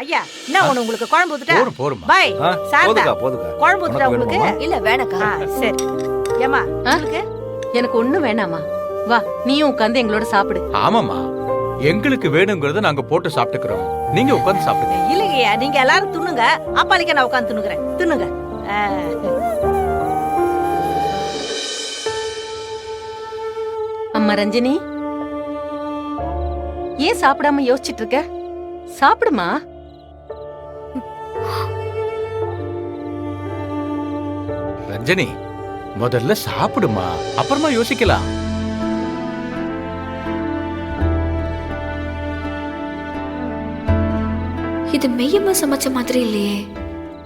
ஐயா என்ன ஒண்ணு உங்களுக்கு குழம்பு ஊத்துட்டா போரும் போருமா. பாய் சாரதா போதுக்கா போதுக்கா. குழம்பு ஊத்துட்டா உங்களுக்கு இல்ல வேணக்கா. சரி ஏமா உங்களுக்கு எனக்கு ஒண்ணும் வேணாமா. வா நீயும் உட்கார்ந்து எங்களோட சாப்பிடு. ஆமாமா, எங்களுக்கு வேணுங்கிறத நாங்க போட்டு சாப்பிட்டுக்கிறோம். நீங்க உட்கார்ந்து சாப்பிடுங்க. இல்லைங்கய்யா நீங்க எல்லாரும் துண்ணுங்க, அப்பாலிக்க நான் உட்காந்து துண்ணுகிறேன். துண்ணுங்க. அம்மா ரஞ்சினி, ஏன் சாப்பிடாம யோசிச்சிட்டு இருக்க? சாப்பிடுமா. ரஞ்சனி, முதல்ல சாப்பிடுமா, அப்புறமா யோசிக்கலாம். இது மெய்யம்மா சமைச்ச மாதிரி இல்லையே,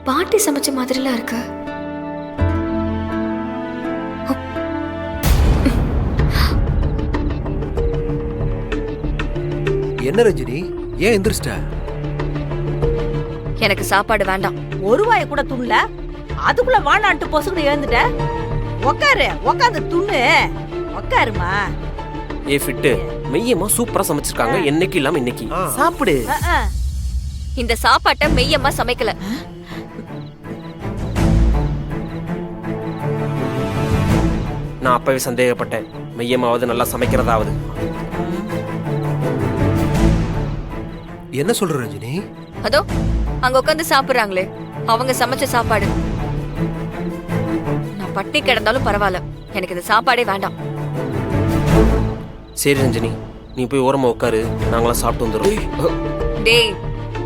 பாட்டி சமைச்ச மாதிரிலாம் இருக்கு. என்ன ரஞ்சினி, ஏன் எந்திரிச்சிட்ட? எனக்கு சாப்பாடு வேண்டாம். ஒரு வாயை கூட துண்ணல, அதுக்குள்ள வாண்டான்ட்டு பொசுக்குன்னு எழுந்துட்ட. உக்காரு, உக்காந்து துண்ணு. உக்காருமா. ஏ ஃபிட்டு, மெய்யமா சூப்பரா சமைச்சிருக்காங்க. என்னைக்கு இல்லாம இன்னைக்கு சாப்பிடு. இந்த சாப்பாட்டை மெய்யம்மா சமைக்கல. நான் அப்பவே சந்தேகப்பட்டேன், மெய்யமாவது நல்லா சமைக்கிறதாவது. என்ன சொல்ற ரஞ்சினி? அதோ அங்க உட்காந்து சாப்பிடுறாங்களே, அவங்க சமைச்ச சாப்பாடு. நான் பட்டினி கிடந்தாலும் பரவாயில்ல, எனக்கு இந்த சாப்பாடே வேண்டாம். சரி ரஞ்சினி, நீ போய் ஓரமா உட்காரு, நாங்களாம் சாப்பிட்டு வந்துடுறோம். டேய்,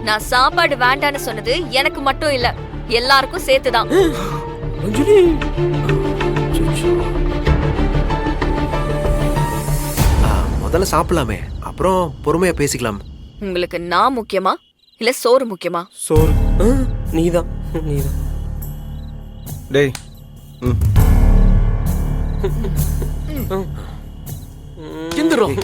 நான் சாப்பாடு வேண்டான்னு சொன்னது எனக்கு மட்டும் இல்ல, எல்லாருக்கும் சேர்த்துதான். ரஞ்சினி, முதல்ல சாப்பிடலாமே, அப்புறம் பொறுமையா பேசிக்கலாம். உங்களுக்கு நான் முக்கியமா இல்ல சோறு முக்கியமா? சோறு. நீதான் நீதான். டேய் சிந்துரும்.